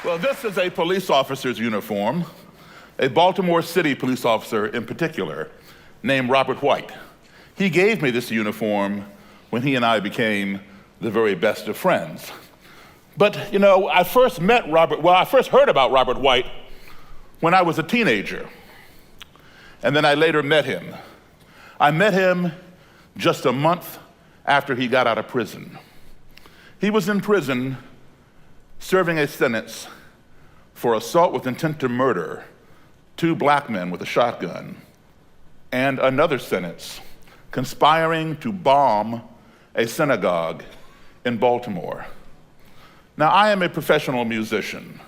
Well, this is a police officer's uniform, a Baltimore City police officer in particular, named Robert White. He gave me this uniform when he and I became the very best of friends. But, you know, I first heard about Robert White when I was a teenager. And then I later met him. I met him just a month after he got out of prison. He was in prison serving a sentence for assault with intent to murder 2 black men with a shotgun, and another sentence conspiring to bomb a synagogue in Baltimore. Now, I am a professional musician.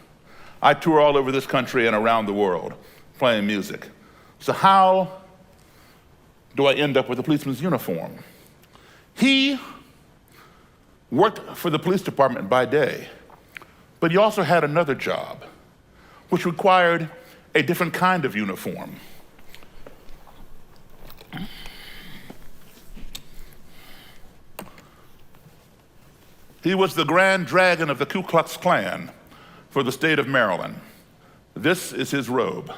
I tour all over this country and around the world playing music. So how do I end up with a policeman's uniform? He worked for the police department by day, but he also had another job, which required a different kind of uniform. He was the Grand Dragon of the Ku Klux Klan for the state of Maryland. This is his robe.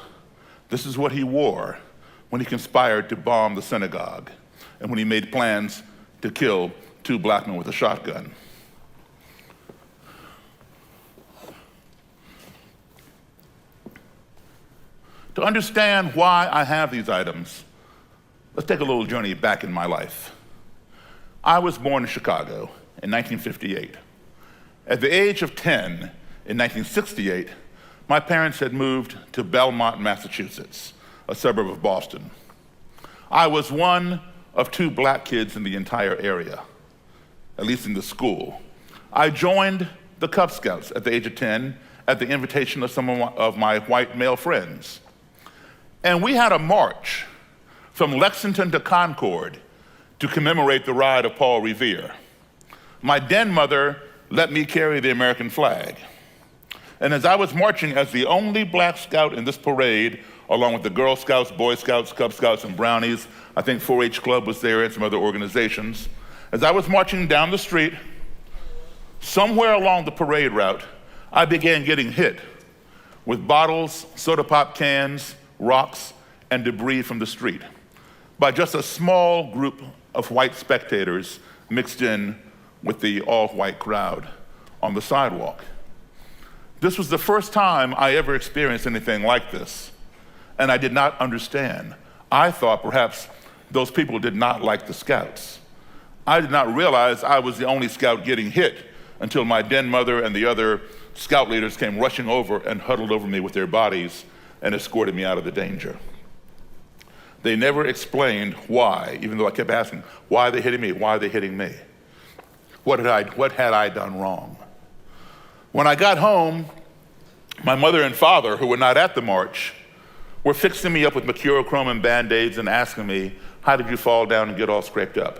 This is what he wore when he conspired to bomb the synagogue and when he made plans to kill 2 black men with a shotgun. To understand why I have these items, let's take a little journey back in my life. I was born in Chicago in 1958. At the age of 10, in 1968, my parents had moved to Belmont, Massachusetts, a suburb of Boston. I was one of 2 black kids in the entire area, at least in the school. I joined the Cub Scouts at the age of 10 at the invitation of some of my white male friends. And we had a march from Lexington to Concord to commemorate the ride of Paul Revere. My den mother let me carry the American flag. And as I was marching as the only black scout in this parade, along with the Girl Scouts, Boy Scouts, Cub Scouts, and Brownies, I think 4-H Club was there and some other organizations. As I was marching down the street, somewhere along the parade route, I began getting hit with bottles, soda pop cans, rocks, and debris from the street by just a small group of white spectators mixed in with the all-white crowd on the sidewalk. This was the first time I ever experienced anything like this, and I did not understand. I thought perhaps those people did not like the Scouts. I did not realize I was the only Scout getting hit until my den mother and the other Scout leaders came rushing over and huddled over me with their bodies and escorted me out of the danger. They never explained why, even though I kept asking, why are they hitting me? Why are they hitting me? What had I done wrong? When I got home, my mother and father, who were not at the march, were fixing me up with mercurochrome and Band-Aids and asking me, how did you fall down and get all scraped up?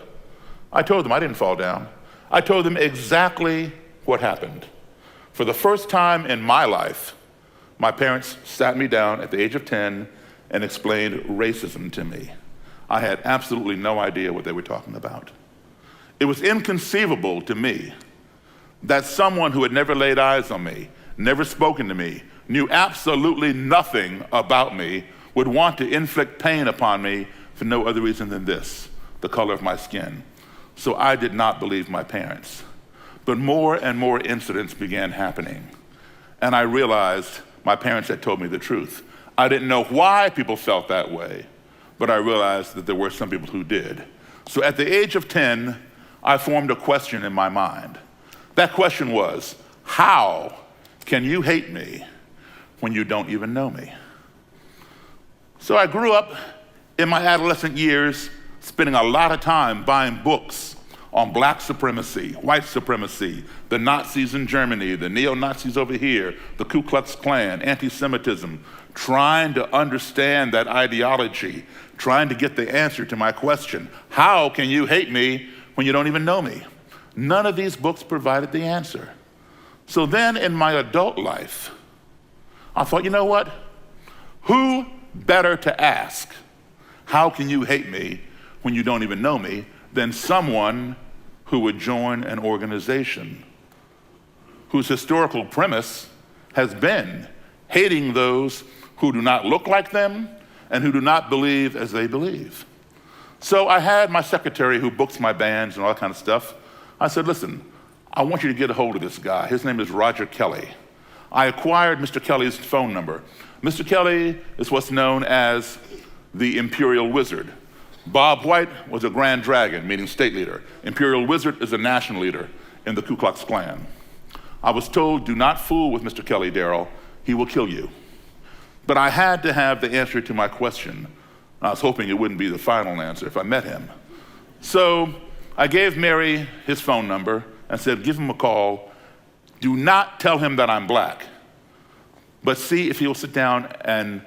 I told them I didn't fall down. I told them exactly what happened. For the first time in my life, my parents sat me down at the age of 10 and explained racism to me. I had absolutely no idea what they were talking about. It was inconceivable to me that someone who had never laid eyes on me, never spoken to me, knew absolutely nothing about me, would want to inflict pain upon me for no other reason than this, the color of my skin. So I did not believe my parents. But more and more incidents began happening, and I realized my parents had told me the truth. I didn't know why people felt that way, but I realized that there were some people who did. So at the age of 10, I formed a question in my mind. That question was, how can you hate me when you don't even know me? So I grew up in my adolescent years spending a lot of time buying books on black supremacy, white supremacy, the Nazis in Germany, the neo-Nazis over here, the Ku Klux Klan, anti-Semitism, trying to understand that ideology, trying to get the answer to my question, how can you hate me when you don't even know me? None of these books provided the answer. So then in my adult life, I thought, you know what? Who better to ask, how can you hate me when you don't even know me, than someone who would join an organization whose historical premise has been hating those who do not look like them and who do not believe as they believe. So I had my secretary who books my bands and all that kind of stuff. I said, listen, I want you to get a hold of this guy. His name is Roger Kelly. I acquired Mr. Kelly's phone number. Mr. Kelly is what's known as the Imperial Wizard. Bob White was a Grand Dragon, meaning state leader. Imperial Wizard is a national leader in the Ku Klux Klan. I was told, do not fool with Mr. Kelly, Daryl. He will kill you. But I had to have the answer to my question. I was hoping it wouldn't be the final answer if I met him. So I gave Mary his phone number and said, give him a call. Do not tell him that I'm black, but see if he'll sit down and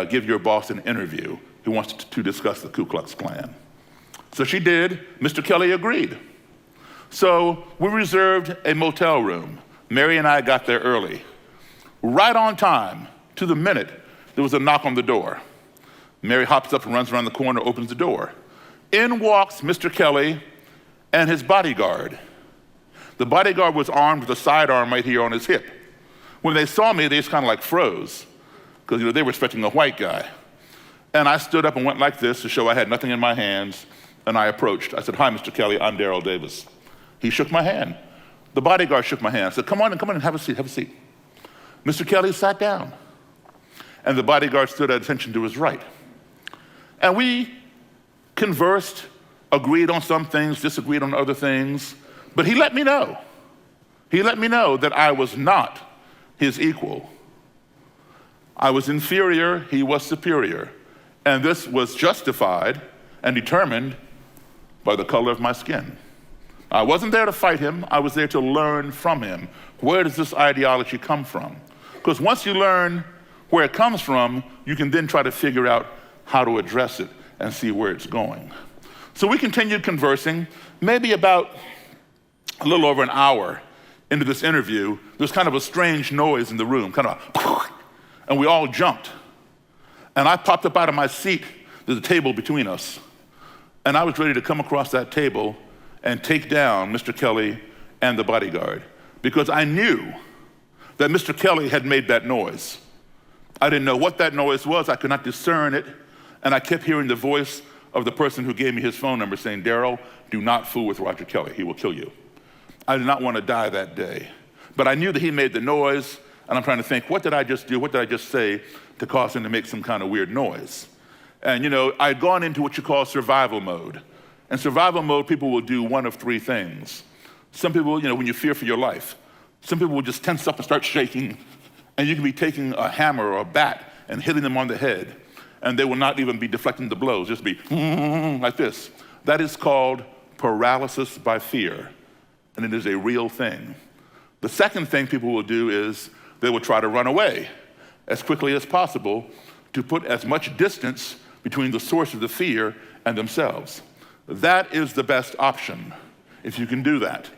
give your boss an interview. He wants to discuss the Ku Klux Klan. So she did. Mr. Kelly agreed. So we reserved a motel room. Mary and I got there early. Right on time, to the minute, there was a knock on the door. Mary hops up and runs around the corner, opens the door. In walks Mr. Kelly and his bodyguard. The bodyguard was armed with a sidearm right here on his hip. When they saw me, they just kind of like froze, because they were expecting a white guy. And I stood up and went like this to show I had nothing in my hands, and I approached. I said, hi, Mr. Kelly, I'm Daryl Davis. He shook my hand. The bodyguard shook my hand. I said, come on and have a seat, have a seat. Mr. Kelly sat down, and the bodyguard stood at attention to his right. And we conversed, agreed on some things, disagreed on other things, but he let me know. He let me know that I was not his equal. I was inferior, he was superior. And this was justified and determined by the color of my skin. I wasn't there to fight him, I was there to learn from him. Where does this ideology come from? Because once you learn where it comes from, you can then try to figure out how to address it and see where it's going. So we continued conversing. Maybe about a little over an hour into this interview, there was kind of a strange noise in the room, kind of, and we all jumped. And I popped up out of my seat. There's a table between us. And I was ready to come across that table and take down Mr. Kelly and the bodyguard, because I knew that Mr. Kelly had made that noise. I didn't know what that noise was. I could not discern it. And I kept hearing the voice of the person who gave me his phone number saying, Daryl, do not fool with Roger Kelly. He will kill you. I did not want to die that day. But I knew that he made the noise, and I'm trying to think, what did I just do? What did I just say to cause him to make some kind of weird noise? And I'd gone into what you call survival mode. In survival mode, people will do one of three things. Some people, when you fear for your life, some people will just tense up and start shaking, and you can be taking a hammer or a bat and hitting them on the head, and they will not even be deflecting the blows, just be like this. That is called paralysis by fear, and it is a real thing. The second thing people will do is they will try to run away as quickly as possible to put as much distance between the source of the fear and themselves. That is the best option, if you can do that.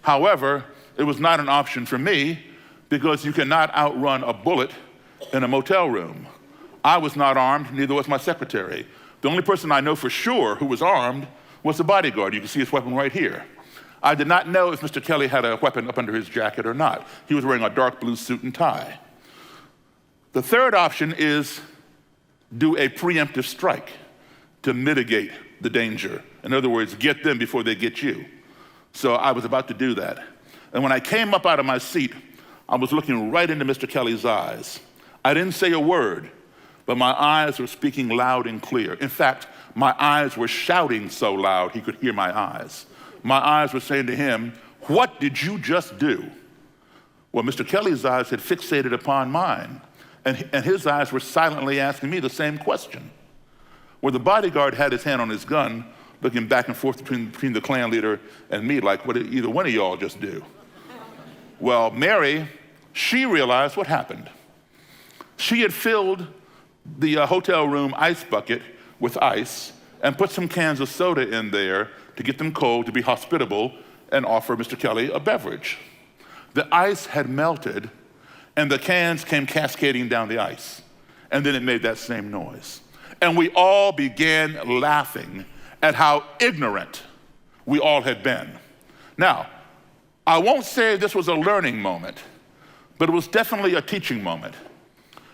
However, it was not an option for me, because you cannot outrun a bullet in a motel room. I was not armed, neither was my secretary. The only person I know for sure who was armed was the bodyguard. You can see his weapon right here. I did not know if Mr. Kelly had a weapon up under his jacket or not. He was wearing a dark blue suit and tie. The third option is do a preemptive strike to mitigate the danger. In other words, get them before they get you. So I was about to do that. And when I came up out of my seat, I was looking right into Mr. Kelly's eyes. I didn't say a word, but my eyes were speaking loud and clear. In fact, my eyes were shouting so loud he could hear my eyes. My eyes were saying to him, what did you just do? Well, Mr. Kelly's eyes had fixated upon mine, and his eyes were silently asking me the same question. Well, the bodyguard had his hand on his gun, looking back and forth between the Klan leader and me, like, what did either one of y'all just do? Well, Mary, she realized what happened. She had filled the hotel room ice bucket with ice and put some cans of soda in there to get them cold, to be hospitable, and offer Mr. Kelly a beverage. The ice had melted, and the cans came cascading down the ice. And then it made that same noise. And we all began laughing at how ignorant we all had been. Now, I won't say this was a learning moment, but it was definitely a teaching moment.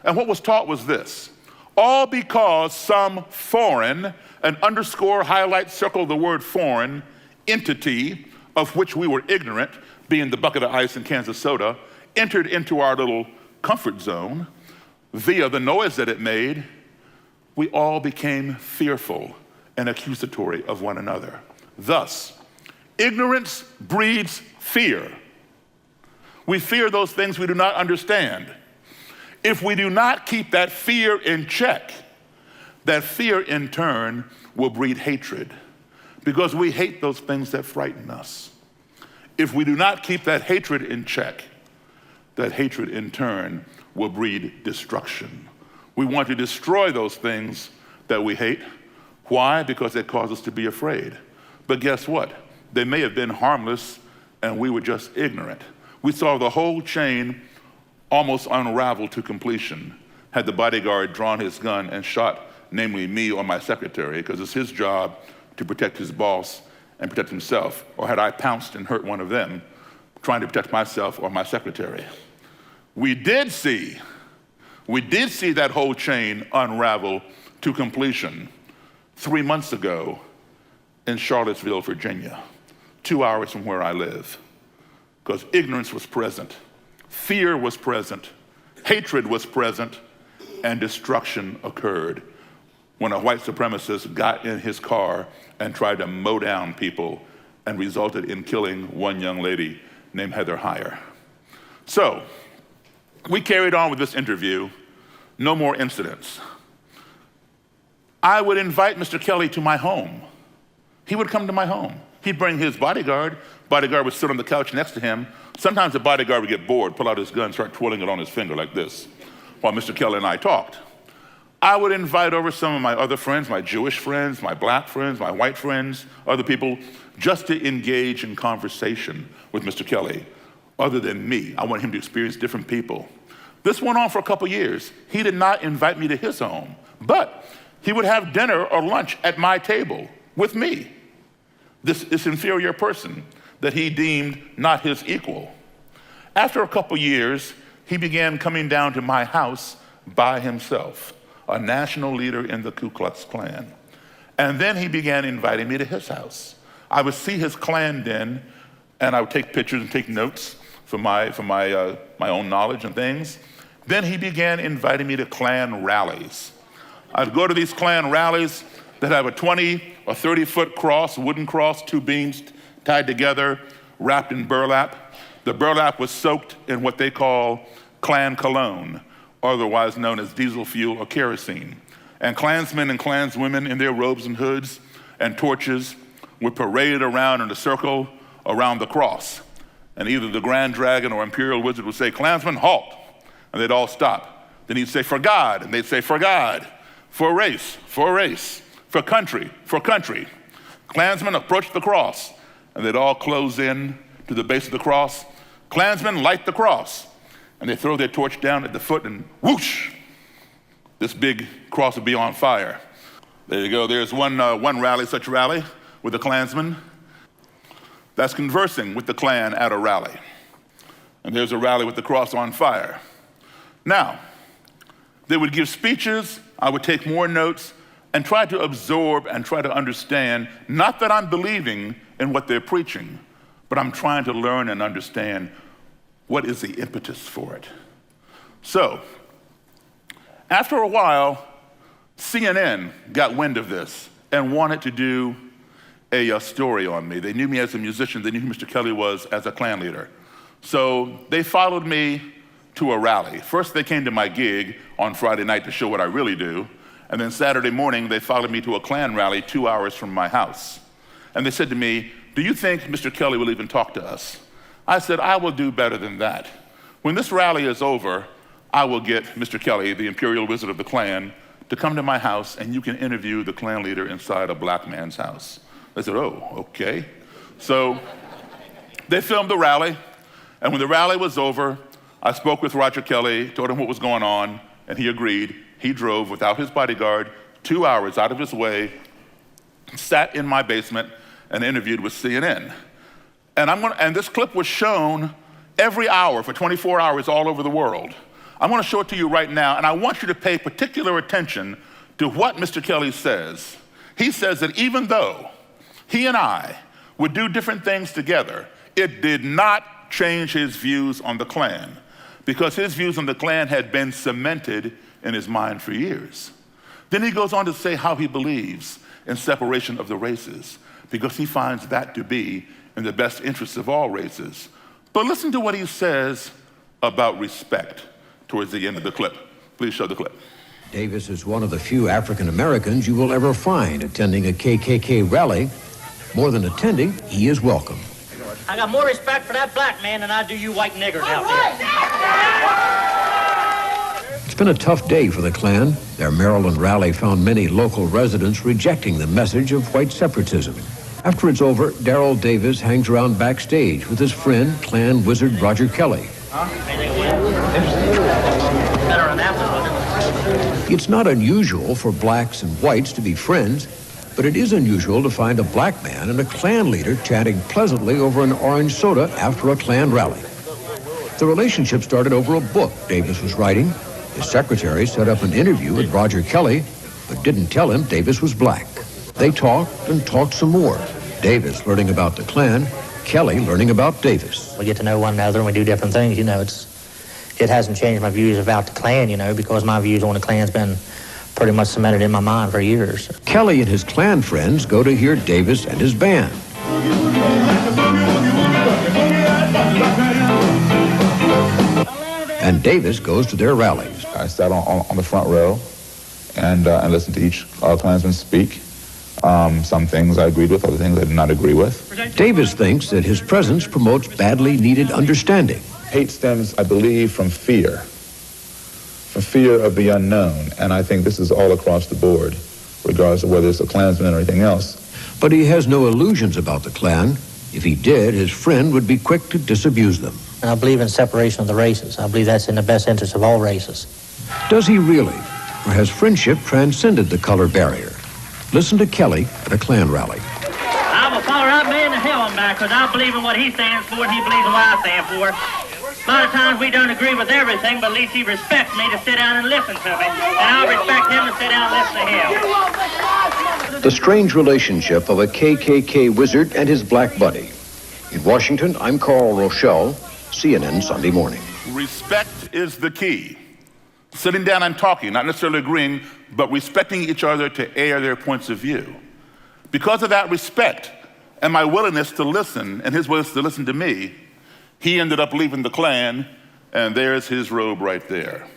And what was taught was this: all because some foreign, an underscore, highlight, circle the word foreign, entity of which we were ignorant, being the bucket of ice and cans of soda, entered into our little comfort zone via the noise that it made, we all became fearful and accusatory of one another. Thus, ignorance breeds fear. We fear those things we do not understand. If we do not keep that fear in check, that fear in turn will breed hatred, because we hate those things that frighten us. If we do not keep that hatred in check, that hatred in turn will breed destruction. We want to destroy those things that we hate. Why? Because they cause us to be afraid. But guess what? They may have been harmless and we were just ignorant. We saw the whole chain almost unravel to completion had the bodyguard drawn his gun and shot, namely me or my secretary, because it's his job to protect his boss and protect himself, or had I pounced and hurt one of them, trying to protect myself or my secretary. We did see that whole chain unravel to completion 3 months ago in Charlottesville, Virginia, 2 hours from where I live, because ignorance was present, fear was present, hatred was present, and destruction occurred when a white supremacist got in his car and tried to mow down people and resulted in killing one young lady named Heather Heyer. So, we carried on with this interview, no more incidents. I would invite Mr. Kelly to my home. He would come to my home. He'd bring his bodyguard. Bodyguard would sit on the couch next to him. Sometimes the bodyguard would get bored, pull out his gun, start twirling it on his finger like this, while Mr. Kelly and I talked. I would invite over some of my other friends, my Jewish friends, my black friends, my white friends, other people, just to engage in conversation with Mr. Kelly, other than me. I want him to experience different people. This went on for a couple years. He did not invite me to his home, but he would have dinner or lunch at my table with me, this inferior person that he deemed not his equal. After a couple years, he began coming down to my house by himself, a national leader in the Ku Klux Klan. And then he began inviting me to his house. I would see his Klan den, and I would take pictures and take notes for my own knowledge and things. Then he began inviting me to Klan rallies. I'd go to these Klan rallies that have a 20 or 30-foot cross, wooden cross, two beams tied together, wrapped in burlap. The burlap was soaked in what they call Klan cologne, otherwise known as diesel fuel or kerosene. And Klansmen and Klanswomen in their robes and hoods and torches were paraded around in a circle around the cross. And either the Grand Dragon or Imperial Wizard would say, "Klansmen, halt," and they'd all stop. Then he'd say, "For God," and they'd say, "For God," "For race," "For race," "For country," "For country." Klansmen approached the cross, and they'd all close in to the base of the cross. Klansmen light the cross, and they throw their torch down at the foot, and whoosh, this big cross would be on fire. There you go. There's one rally, such rally, with a Klansman that's conversing with the Klan at a rally. And there's a rally with the cross on fire. Now, they would give speeches, I would take more notes, and try to absorb and try to understand, not that I'm believing in what they're preaching, but I'm trying to learn and understand what is the impetus for it. So, after a while, CNN got wind of this and wanted to do a story on me. They knew me as a musician. They knew who Mr. Kelly was as a Klan leader. So they followed me to a rally. First, they came to my gig on Friday night to show what I really do. And then Saturday morning, they followed me to a Klan rally 2 hours from my house. And they said to me, "Do you think Mr. Kelly will even talk to us?" I said, "I will do better than that. When this rally is over, I will get Mr. Kelly, the Imperial Wizard of the Klan, to come to my house and you can interview the Klan leader inside a black man's house." They said, "Oh, okay." So they filmed the rally, and when the rally was over, I spoke with Roger Kelly, told him what was going on, and he agreed. He drove without his bodyguard 2 hours out of his way, sat in my basement, and interviewed with CNN. And this clip was shown every hour for 24 hours all over the world. I want to show it to you right now, and I want you to pay particular attention to what Mr. Kelly says. He says that even though he and I would do different things together, it did not change his views on the Klan, because his views on the Klan had been cemented in his mind for years. Then he goes on to say how he believes in separation of the races, because he finds that to be in the best interests of all races. But listen to what he says about respect towards the end of the clip. Please show the clip. Davis is one of the few African Americans you will ever find attending a KKK rally. More than attending, he is welcome. I got more respect for that black man than I do you white niggers out there. It's been a tough day for the Klan. Their Maryland rally found many local residents rejecting the message of white separatism. After it's over, Daryl Davis hangs around backstage with his friend, Klan wizard Roger Kelly. It's not unusual for blacks and whites to be friends, but it is unusual to find a black man and a Klan leader chatting pleasantly over an orange soda after a Klan rally. The relationship started over a book Davis was writing. His secretary set up an interview with Roger Kelly, but didn't tell him Davis was black. They talked and talked some more. Davis learning about the Klan, Kelly learning about Davis. We get to know one another and we do different things, you know. It hasn't changed my views about the Klan, you know, because my views on the Klan's been pretty much cemented in my mind for years. Kelly and his Klan friends go to hear Davis and his band. And Davis goes to their rallies. I sat on the front row and listened to each Klansman speak. Some things I agreed with, other things I did not agree with. Davis thinks that his presence promotes badly needed understanding. Hate stems, I believe, from fear of the unknown. And I think this is all across the board, regardless of whether it's a Klansman or anything else. But he has no illusions about the Klan. If he did, his friend would be quick to disabuse them. And I believe in separation of the races. I believe that's in the best interest of all races. Does he really? Or has friendship transcended the color barrier? Listen to Kelly at a Klan rally. I will follow that man to hell and back, because I believe in what he stands for and he believes in what I stand for. A lot of times we don't agree with everything, but at least he respects me to sit down and listen to me. And I'll respect him to sit down and listen to him. The strange relationship of a KKK wizard and his black buddy. In Washington, I'm Carl Rochelle, CNN Sunday Morning. Respect is the key. Sitting down and talking, not necessarily agreeing, but respecting each other to air their points of view. Because of that respect and my willingness to listen and his willingness to listen to me, he ended up leaving the Klan, and there's his robe right there.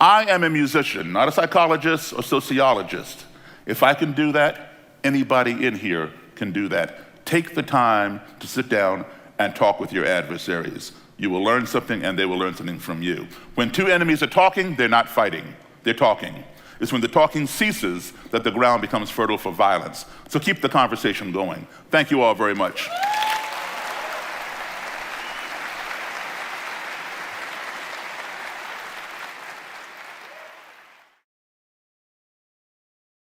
I am a musician, not a psychologist or sociologist. If I can do that, anybody in here can do that. Take the time to sit down and talk with your adversaries. You will learn something and they will learn something from you. When two enemies are talking, they're not fighting, they're talking. It's when the talking ceases that the ground becomes fertile for violence. So keep the conversation going. Thank you all very much.